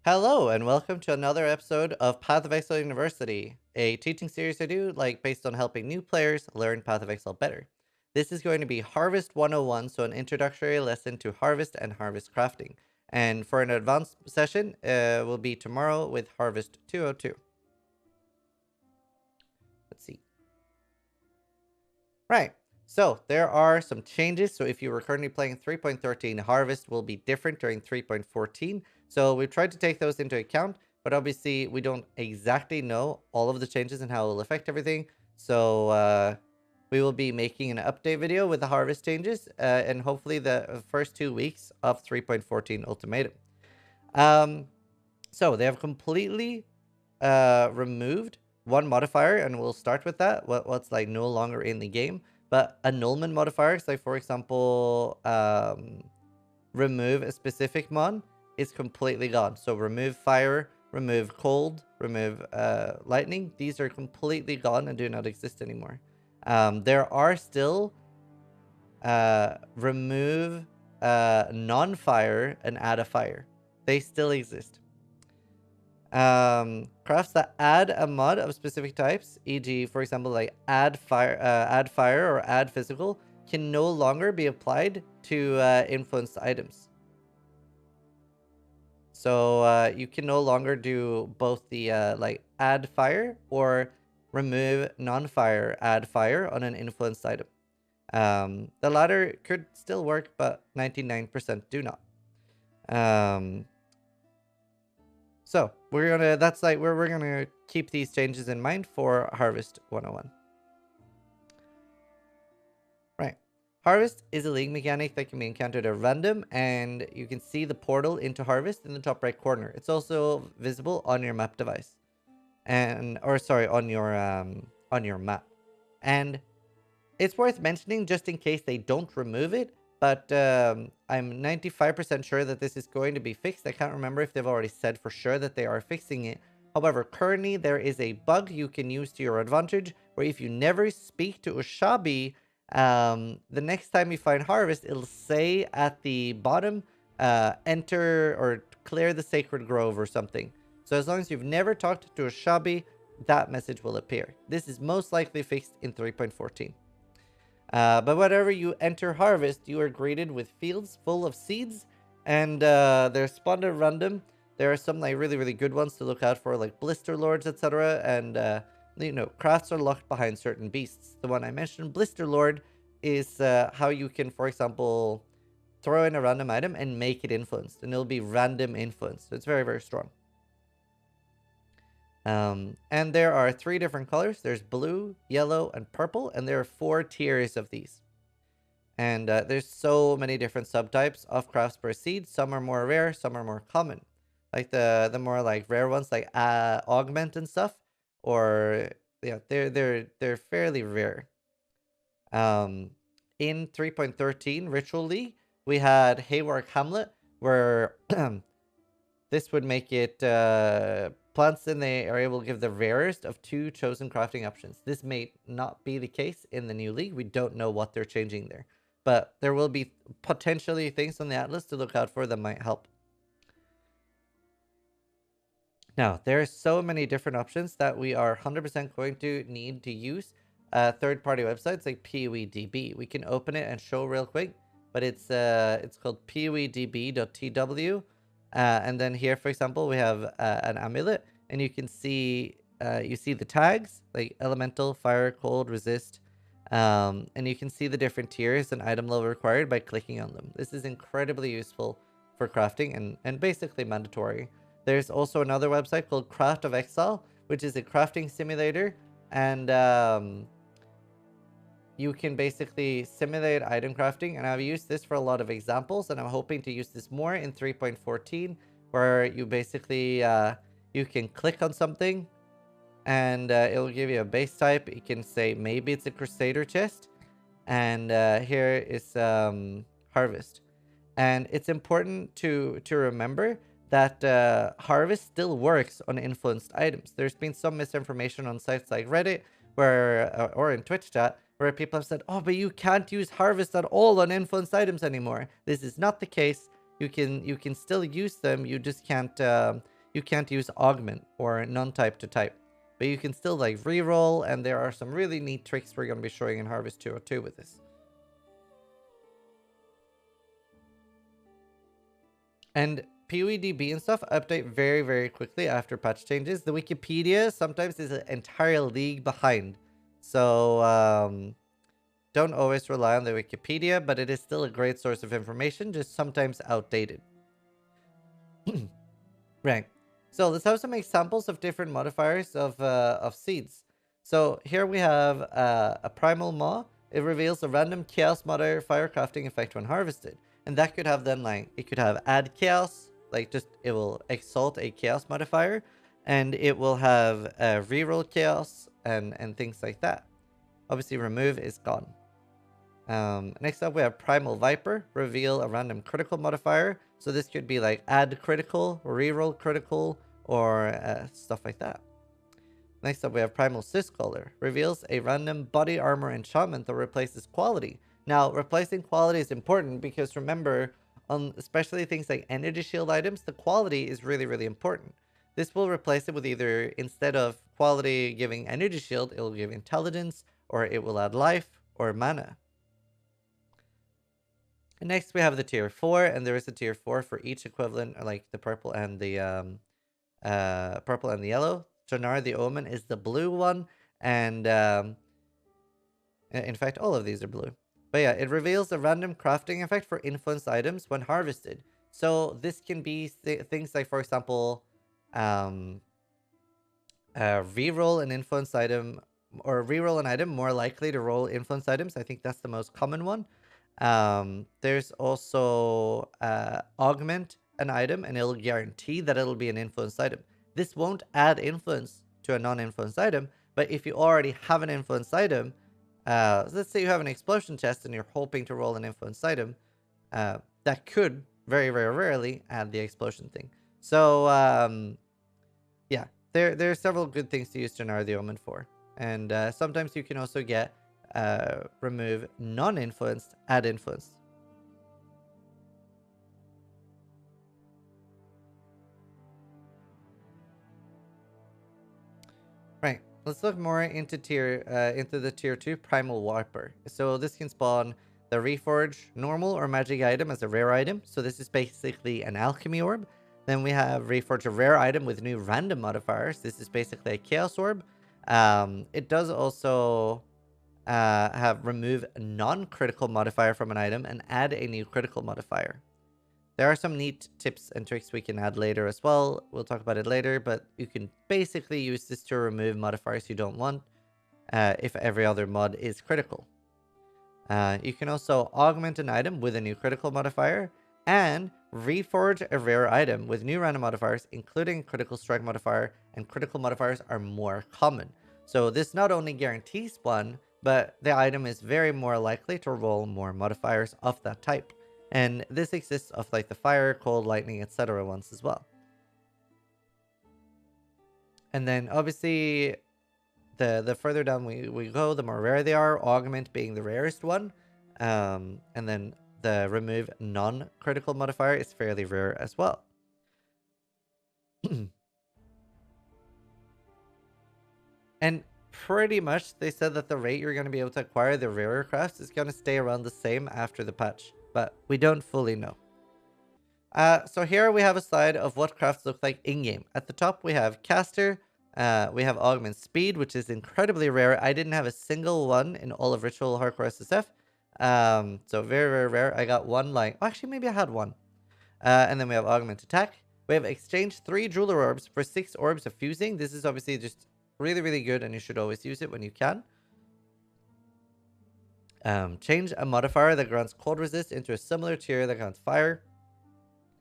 Hello, and welcome to another episode of Path of Exile University, a teaching series I do based on helping new players learn Path of Exile better. This is going to be Harvest 101, so an introductory lesson to Harvest and Harvest crafting. And for an advanced session, will be tomorrow with Harvest 202. Let's see. Right. So there are some changes. So if you were currently playing 3.13, Harvest will be different during 3.14. So we've tried to take those into account, but obviously we don't exactly know all of the changes and how it will affect everything. So we will be making an update video with the Harvest changes and hopefully the first 2 weeks of 3.14 Ultimatum. Um, so they have completely removed one modifier, and we'll start with that. What's like no longer in the game, but annulment modifiers, like for example, remove a specific mon is completely gone. So remove fire, remove cold, remove lightning. These are completely gone and do not exist anymore. There are still remove non-fire and add a fire. They still exist. Crafts that add a mod of specific types, e.g., for example, like add fire or add physical, can no longer be applied to influenced items. So you can no longer do both the like add fire or remove non-fire add fire on an influenced item. The latter could still work, but 99% do not. So that's like where we're gonna keep these changes in mind for Harvest 101. Right. Harvest is a league mechanic that can be encountered at random, and you can see the portal into Harvest in the top right corner. It's also visible on your map device. On your map. And it's worth mentioning just in case they don't remove it, but I'm 95% sure that this is going to be fixed. I can't remember if they've already said for sure that they are fixing it. However, currently there is a bug you can use to your advantage, where if you never speak to Ushabi, the next time you find Harvest, it'll say at the bottom, enter or clear the Sacred Grove or something. So as long as you've never talked to Ushabi, that message will appear. This is most likely fixed in 3.14. But whenever you enter Harvest, you are greeted with fields full of seeds, and they're spawned at random. There are some like really good ones to look out for, like Blister Lords, etc. And crafts are locked behind certain beasts. The one I mentioned, Blister Lord, is how you can, for example, throw in a random item and make it influenced, and it'll be random influence. So it's very strong. And there are 3 different colors. There's blue, yellow, and purple, and there are 4 tiers of these. And there's so many different subtypes of crafts per seed. Some are more rare, some are more common. Like the more like rare ones, like augment and stuff, or yeah, they're fairly rare. In 3.13 Ritual League, we had Haywark Hamlet, where this would make it plants in the area will give the rarest of 2 chosen crafting options. This may not be the case in the new league. We don't know what they're changing there. But there will be potentially things on the atlas to look out for that might help. Now, there are so many different options that we are 100% going to need to use third-party websites like PoE We can open it and show real quick, but it's called poedb.tw. And then here, for example, we have an amulet, and you can see the tags like elemental, fire, cold, resist, and you can see the different tiers and item level required by clicking on them. This is incredibly useful for crafting and basically mandatory. There's also another website called Path of Exile, which is a crafting simulator, and you can basically simulate item crafting, and I've used this for a lot of examples, and I'm hoping to use this more in 3.14, where you basically you can click on something and it'll give you a base type. You can say maybe it's a Crusader chest, and here is Harvest. And it's important to remember that Harvest still works on influenced items. There's been some misinformation on sites like Reddit where or in Twitch chat where people have said, oh, but you can't use Harvest at all on influenced items anymore. This is not the case. you can still use them. You just can't use augment or non-type to type. But you can still like reroll, and there are some really neat tricks we're going to be showing in Harvest 202 with this. And PoEDB and stuff update very, very quickly after patch changes. The Wikipedia sometimes is an entire league behind. So don't always rely on the Wikipedia, but it is still a great source of information, just sometimes outdated. Right. So let's have some examples of different modifiers of seeds. So here we have a primal maw. It reveals a random chaos modifier crafting effect when harvested. And that could have then like, it could have add chaos, like just it will exalt a chaos modifier, and it will have reroll chaos and things like that. Obviously remove is gone. Next up we have Primal Viper, reveal a random critical modifier. So this could be like add critical, reroll critical, or stuff like that. Next up we have Primal Syscaller, reveals a random body armor enchantment that replaces quality. Now replacing quality is important because remember, on especially things like energy shield items, the quality is really, really important. This will replace it with either, instead of quality giving energy shield, it will give intelligence, or it will add life or mana. And next we have the tier 4, and there is a tier 4 for each equivalent, like the purple and the yellow. Janar the Omen is the blue one, and in fact all of these are blue. But yeah, it reveals a random crafting effect for influenced items when harvested. So this can be things like, for example, reroll an influence item, or reroll an item more likely to roll influence items. I think that's the most common one. There's also augment an item, and it'll guarantee that it'll be an influence item. This won't add influence to a non-influence item, but if you already have an influence item, let's say you have an explosion chest and you're hoping to roll an influence item, that could very, very rarely add the explosion thing. So yeah, there are several good things to use Janar the Omen for. And sometimes you can also get remove non-influenced, add influenced. Right, let's look more into the tier 2 Primal Warper. So this can spawn the Reforge normal or magic item as a rare item. So this is basically an alchemy orb. Then we have Reforge a rare item with new random modifiers. This is basically a chaos orb. It does also have remove a non-critical modifier from an item and add a new critical modifier. There are some neat tips and tricks we can add later as well. We'll talk about it later, but you can basically use this to remove modifiers you don't want if every other mod is critical. You can also augment an item with a new critical modifier and reforge a rare item with new random modifiers, including critical strike modifier, and critical modifiers are more common. So this not only guarantees one, but the item is very more likely to roll more modifiers of that type. And this exists of like the fire, cold, lightning, etc. ones as well. And then obviously the further down we go, the more rare they are, augment being the rarest one. And then the remove non-critical modifier is fairly rare as well. And pretty much they said that the rate you're going to be able to acquire the rarer crafts is going to stay around the same after the patch, but we don't fully know. So here we have a slide of what crafts look like in-game. At the top we have caster, we have augment speed, which is incredibly rare. I didn't have a single one in all of Ritual Hardcore SSF. So very, very rare. I got one like, oh, actually maybe I had one. And then we have augment attack. We have exchange 3 jeweler orbs for 6 orbs of fusing. This is obviously just really, really good, and you should always use it when you can. Change a modifier that grants cold resist into a similar tier that grants fire.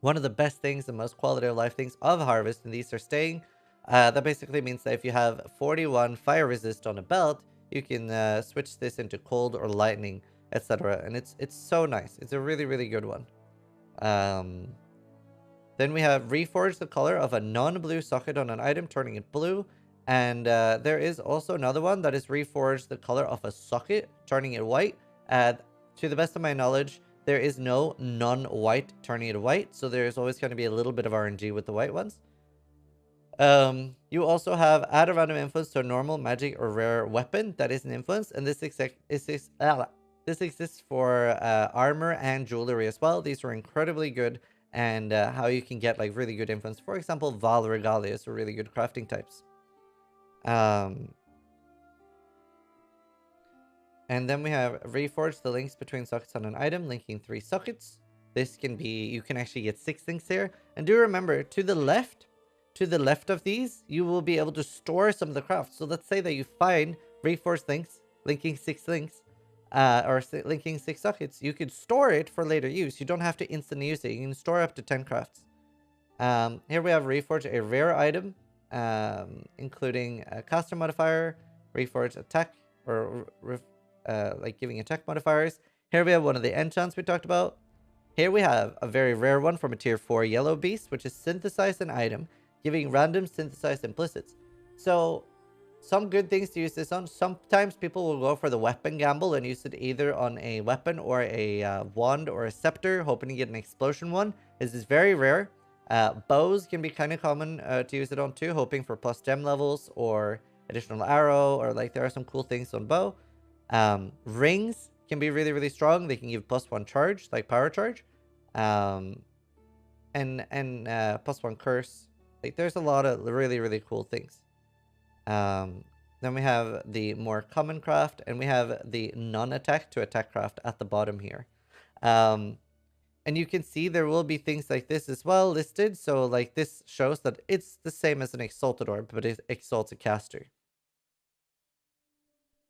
One of the best things, the most quality of life things of Harvest, and these are staying. That basically means that if you have 41 fire resist on a belt, you can switch this into cold or lightning, etc. And it's so nice. It's a really, really good one. Then we have reforge the color of a non-blue socket on an item, turning it blue. And there is also another one that is reforge the color of a socket, turning it white. To the best of my knowledge, there is no non-white turning it white, so there's always going to be a little bit of RNG with the white ones. You also have add a random influence to a normal, magic, or rare weapon that is an influence, and this exists for armor and jewelry as well. These are incredibly good, and how you can get like really good influence. For example, Val Regalias are really good crafting types. And then we have reforge the links between sockets on an item, linking 3 sockets. This can be, you can actually get 6 links here. And do remember, to the left of these, you will be able to store some of the crafts. So let's say that you find reforged links, linking 6 links, linking 6 sockets. You could store it for later use. You don't have to instantly use it. You can store up to 10 crafts. Here we have reforge a rare item, including a caster modifier, reforge attack, or like giving attack modifiers. Here we have one of the enchants we talked about. Here we have a very rare one from a tier 4 yellow beast, which is synthesize an item, giving random synthesized implicits. So some good things to use this on. Sometimes people will go for the weapon gamble and use it either on a weapon or a wand or a scepter, hoping to get an explosion one. This is very rare. Bows can be kind of common to use it on too, hoping for plus gem levels or additional arrow, or like there are some cool things on bow. Rings can be really, really strong. They can give +1 charge, like power charge. And +1 curse. Like there's a lot of really, really cool things. Then we have the more common craft, and we have the non-attack to attack craft at the bottom here. And you can see there will be things like this as well listed. So like this shows that it's the same as an exalted orb, but it exalts a caster.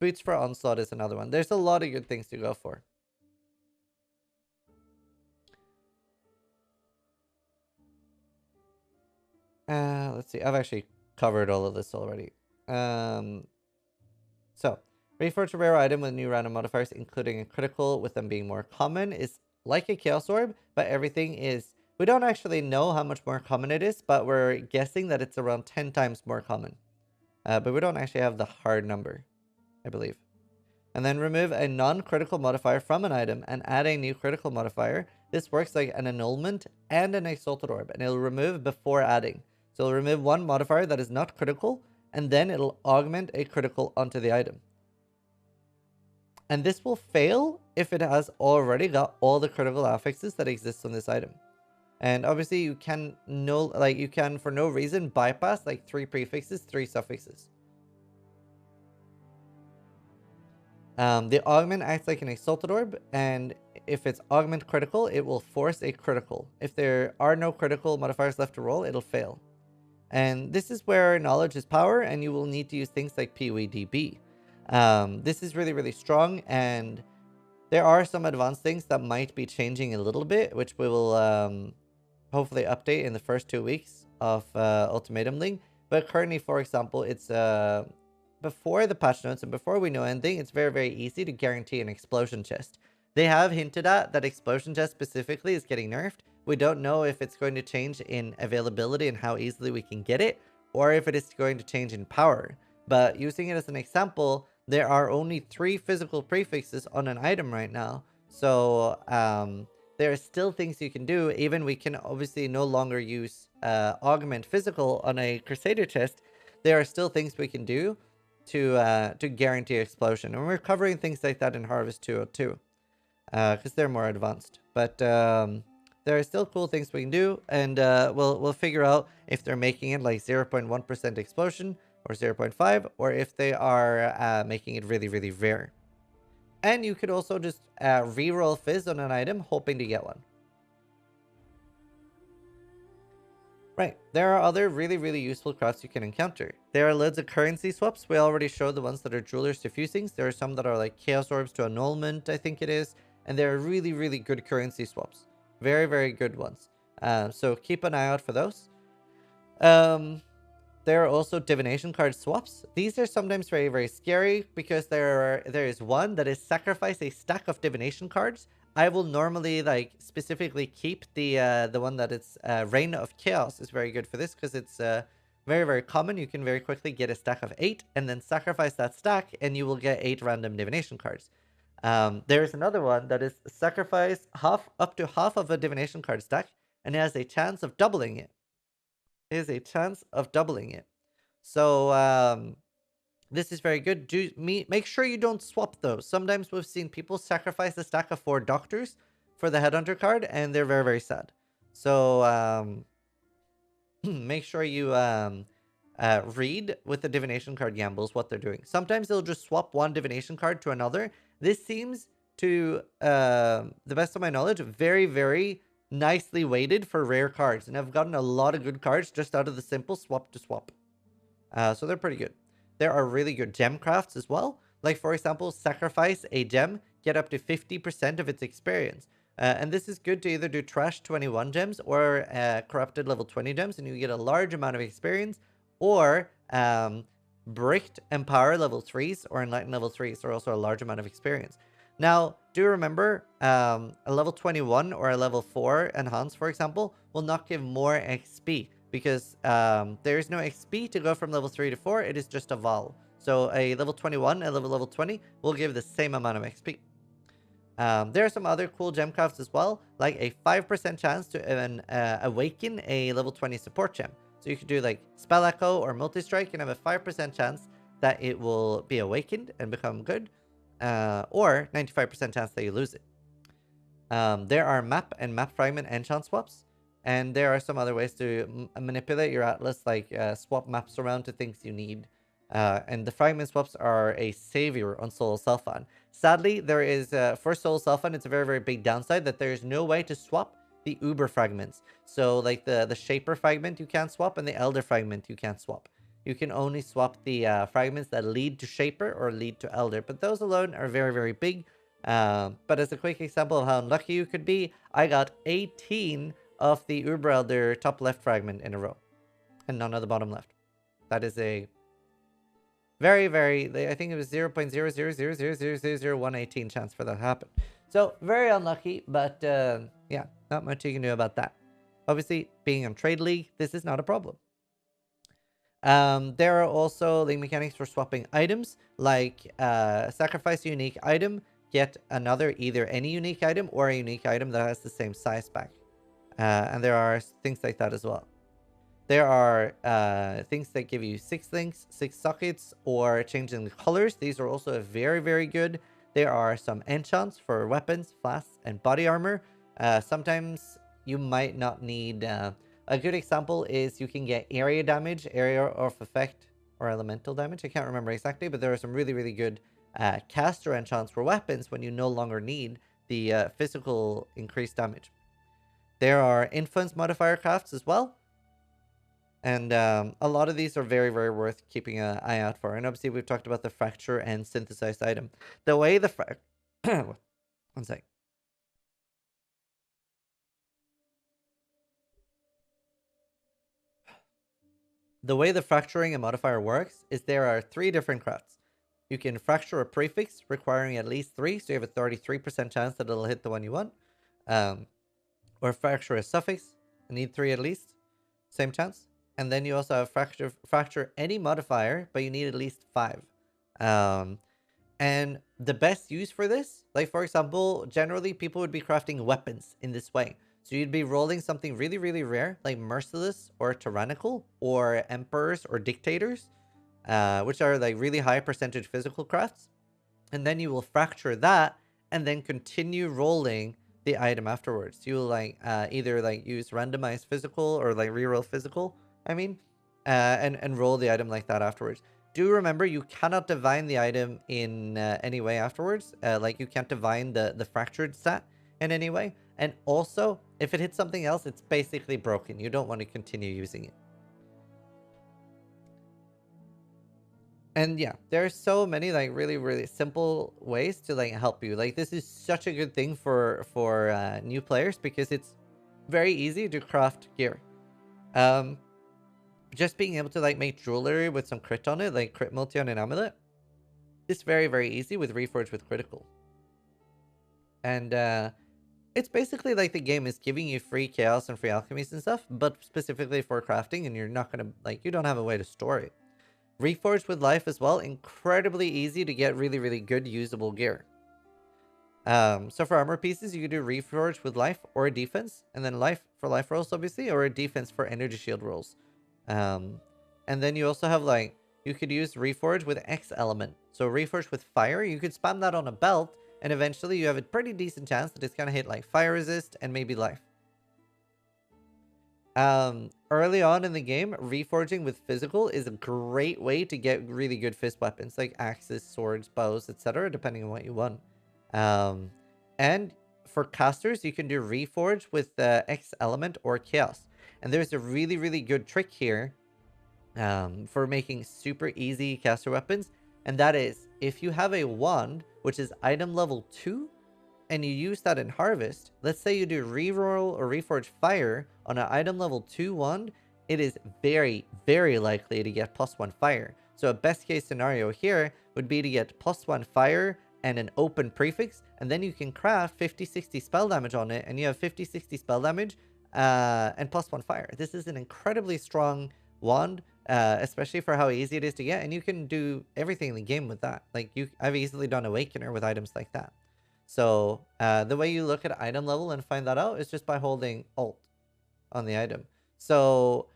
Boots for onslaught is another one. There's a lot of good things to go for. Let's see. I've actually covered all of this already. So, reforge a rare item with new random modifiers, including a critical, with them being more common, is like a chaos orb, but everything is... We don't actually know how much more common it is, but we're guessing that it's around 10 times more common. But we don't actually have the hard number, I believe. And then remove a non-critical modifier from an item and add a new critical modifier. This works like an annulment and an exalted orb, and it'll remove before adding. So it'll remove one modifier that is not critical, and then it'll augment a critical onto the item. And this will fail if it has already got all the critical affixes that exist on this item. And obviously you can for no reason bypass like 3 prefixes, 3 suffixes. The augment acts like an exalted orb, and if it's augment critical, it will force a critical. If there are no critical modifiers left to roll, it'll fail. And this is where knowledge is power, and you will need to use things like PoE. This is really, really strong, and there are some advanced things that might be changing a little bit, which we will hopefully update in the first 2 weeks of Ultimatum Link. But currently, for example, it's before the patch notes and before we know anything, it's very, very easy to guarantee an explosion chest. They have hinted at that explosion chest specifically is getting nerfed. We don't know if it's going to change in availability and how easily we can get it, or if it is going to change in power. But using it as an example, there are only 3 physical prefixes on an item right now. So there are still things you can do. Even we can obviously no longer use augment physical on a Crusader chest. There are still things we can do to guarantee explosion. And we're covering things like that in Harvest 202. Because they're more advanced. But there are still cool things we can do, and we'll figure out if they're making it like 0.1% explosion or 0.5, or if they are making it really, really rare. And you could also just reroll Fizz on an item, hoping to get one. Right, there are other really, really useful crafts you can encounter. There are loads of currency swaps. We already showed the ones that are Jewelers to Fusings. There are some that are like Chaos Orbs to Annulment, I think it is. And they're really, really good currency swaps. Very, very good ones. So keep an eye out for those. There are also divination card swaps. These are sometimes very, very scary because there is one that is sacrifice a stack of divination cards. I will normally like specifically keep the one that it's Reign of Chaos is very good for this because it's very, very common. You can very quickly get a stack of 8 and then sacrifice that stack and you will get 8 random divination cards. There's another one that is sacrifice up to half of a divination card stack, and it has a chance of doubling it. It has a chance of doubling it. So this is very good. Make sure you don't swap those. Sometimes we've seen people sacrifice a stack of 4 doctors for the headhunter card, and they're very, very sad. So make sure you read with the divination card gambles what they're doing. Sometimes they'll just swap one divination card to another. This seems to, the best of my knowledge, very, very nicely weighted for rare cards. And I've gotten a lot of good cards just out of the simple swap to swap. So they're pretty good. There are really good gem crafts as well. Like, for example, sacrifice a gem, get up to 50% of its experience. And this is good to either do trash 21 gems or corrupted level 20 gems, and you get a large amount of experience, or bricked empower level 3s or enlightened level 3s are also a large amount of experience. Now, do remember, a level 21 or a level 4 enhance, for example, will not give more XP because there is no XP to go from level 3 to 4. It is just a vol. So a level 21 and level 20 will give the same amount of XP. There are some other cool gem crafts as well, like a 5% chance to awaken a level 20 support gem. So you could do like Spell Echo or Multi-Strike and have a 5% chance that it will be awakened and become good, or 95% chance that you lose it. There are map and map fragment enchant swaps, and there are some other ways to manipulate your atlas, like swap maps around to things you need. And the fragment swaps are a savior on Soul Selfan. Sadly, there is, for Soul Selfan, it's a very, very big downside that there is no way to swap the Uber fragments. So, like the Shaper fragment you can't swap, and the Elder fragment you can't swap. You can only swap the fragments that lead to Shaper or lead to Elder, but those alone are very, very big. But as a quick example of how unlucky you could be, I got 18 of the Uber Elder top left fragment in a row, and none of the bottom left. That is a very, very, I think it was 0.00000000118 chance for that to happen. So, very unlucky, but yeah, not much you can do about that. Obviously, being on Trade League, this is not a problem. There are also league mechanics for swapping items, like sacrifice a unique item, get another, either any unique item or a unique item that has the same size back. And there are things like that as well. There are things that give you 6 links, 6 sockets, or changing the colors. These are also very, very good. There are some enchants for weapons, flasks, and body armor. Sometimes you might not need... a good example is you can get area damage, area of effect, or elemental damage. I can't remember exactly, but there are some really, really good caster enchants for weapons when you no longer need the physical increased damage. There are influence modifier crafts as well. And a lot of these are very, very worth keeping an eye out for. And obviously, we've talked about the fracture and synthesized item. The way the one sec. The way the fracturing and modifier works is there are 3 different crafts. You can fracture a prefix requiring at least 3, so you have a 33% chance that it'll hit the one you want. Or fracture a suffix, you need 3 at least, same chance. And then you also have fracture any modifier, but you need at least 5. And the best use for this, like for example, generally people would be crafting weapons in this way. So you'd be rolling something really, really rare, like Merciless or Tyrannical or Emperors or Dictators, which are like really high percentage physical crafts. And then you will fracture that and then continue rolling the item afterwards. You will like either like use randomized physical or like reroll physical, and roll the item like that afterwards. Do remember, you cannot divine the item in any way afterwards. Like you can't divine the fractured stat in any way. And also, if it hits something else, it's basically broken. You don't want to continue using it. And yeah, there are so many like really, really simple ways to like help you. Like this is such a good thing for new players because it's very easy to craft gear. Just being able to like make jewelry with some crit on it, like crit multi on an amulet, it's very, very easy with Reforge with critical. And it's basically like the game is giving you free chaos and free alchemies and stuff, but specifically for crafting, and you're not gonna like, you don't have a way to store it. Reforged with life as well, incredibly easy to get really, really good usable gear. So for armor pieces, you could do Reforge with life or defense, and then life for life rolls, obviously, or defense for energy shield rolls. Um, and then you also have like, you could use Reforge with X element. So Reforge with fire, you could spam that on a belt, and eventually you have a pretty decent chance that it's gonna hit like fire resist and maybe life. Early on in the game, reforging with physical is a great way to get really good fist weapons like axes, swords, bows, etc., depending on what you want. Um, and for casters, you can do reforge with X element or chaos. And there's a really, really good trick here for making super easy caster weapons. And that is, if you have a wand, which is item level 2, and you use that in Harvest, let's say you do reroll or reforge fire on an item level 2 wand, it is very, very likely to get +1 fire. So a best case scenario here would be to get +1 fire and an open prefix, and then you can craft 50-60 spell damage on it, and you have 50-60 spell damage and +1 fire. This is an incredibly strong wand, especially for how easy it is to get, and you can do everything in the game with that. Like, I've easily done Awakener with items like that. So the way you look at item level and find that out is just by holding Alt on the item. So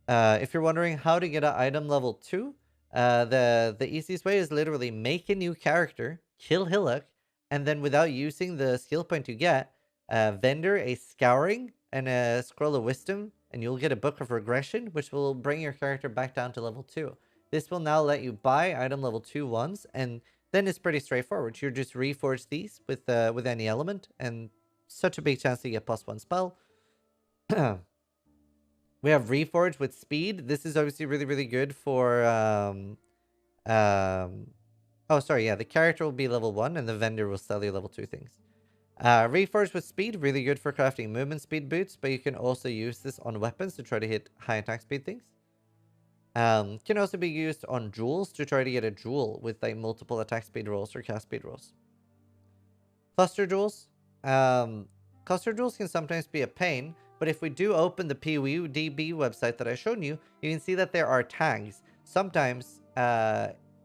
if you're wondering how to get an item level 2, the easiest way is literally make a new character, kill Hillock, and then without using the skill point you get, vendor a Scouring and a Scroll of Wisdom, and you'll get a Book of Regression, which will bring your character back down to level 2. This will now let you buy item level 2 once, and then it's pretty straightforward. You just reforge these with any element, and such a big chance to get +1 spell. We have Reforge with speed. This is obviously really, really good for oh, sorry, yeah, the character will be level 1 and the vendor will sell you level 2 things. Reforge with speed, really good for crafting movement speed boots, but you can also use this on weapons to try to hit high attack speed things. Can also be used on jewels to try to get a jewel with like multiple attack speed rolls or cast speed rolls. Cluster jewels. Cluster jewels can sometimes be a pain, but if we do open the PoE DB website that I showed you, you can see that there are tags. Sometimes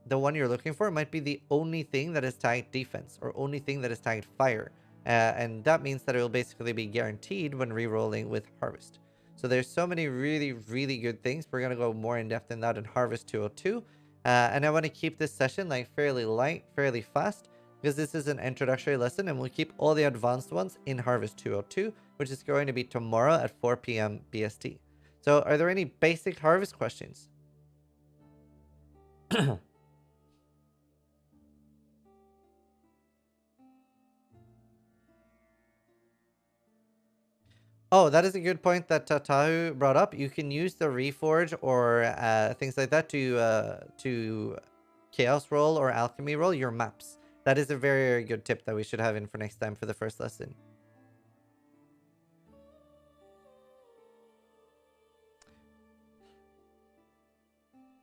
the one you're looking for might be the only thing that is tagged defense or only thing that is tagged fire. And that means that it will basically be guaranteed when re-rolling with Harvest. So there's so many really, really good things. We're going to go more in depth in that in Harvest 202. And I want to keep this session like fairly light, fairly fast, because this is an introductory lesson, and we'll keep all the advanced ones in Harvest 202, which is going to be tomorrow at 4 p.m. BST. So are there any basic Harvest questions? Oh, that is a good point that Tahu brought up. You can use the Reforge or things like that to Chaos roll or Alchemy roll your maps. That is a very, very good tip that we should have in for next time for the first lesson.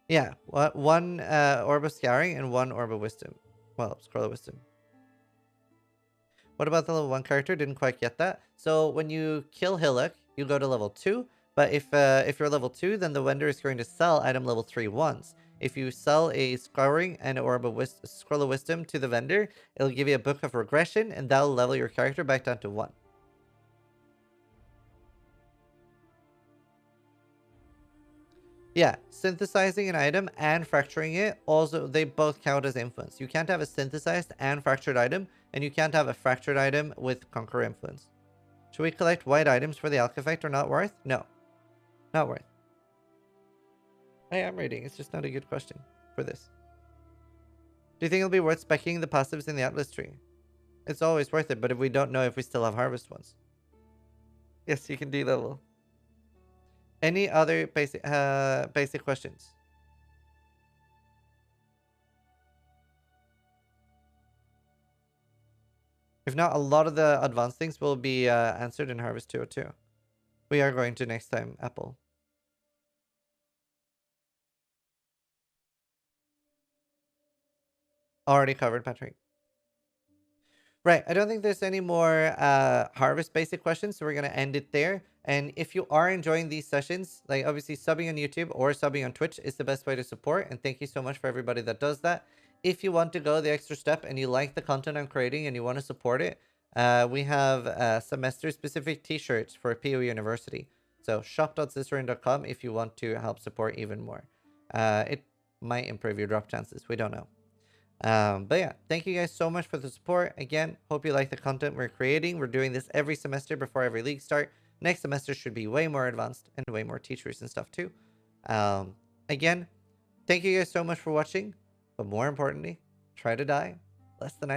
Yeah, one Orb of Scouring and one Orb of Wisdom. Well, Scroll of Wisdom. What about the level 1 character? Didn't quite get that. So when you kill Hillock, you go to level 2. But if you're level 2, then the vendor is going to sell item level 3 once. If you sell a Scouring and an Orb of Scroll of Wisdom to the vendor, it'll give you a Book of Regression, and that'll level your character back down to 1. Yeah, synthesizing an item and fracturing it, also, they both count as influence. You can't have a synthesized and fractured item, and you can't have a fractured item with Conquer Influence. Should we collect white items for the Alchemy effect or not worth? No. Not worth. I am reading, it's just not a good question for this. Do you think it'll be worth speccing the passives in the Atlas tree? It's always worth it, but if we don't know if we still have harvest ones. Yes, you can de-level. Any other basic questions? If not, a lot of the advanced things will be answered in Harvest 202. We are going to next time, Apple. Already covered, Patrick. Right, I don't think there's any more Harvest basic questions, so we're going to end it there. And if you are enjoying these sessions, like obviously subbing on YouTube or subbing on Twitch is the best way to support. And thank you so much for everybody that does that. if you want to go the extra step and you like the content I'm creating and you want to support it, we have semester specific t-shirts for PoE University. So shop.zizaran.com if you want to help support even more. It might improve your drop chances. We don't know. But yeah, thank you guys so much for the support. Again, hope you like the content we're creating. We're doing this every semester before every league start. Next semester should be way more advanced and way more teachers and stuff too. Again, thank you guys so much for watching. But more importantly, try to die less than I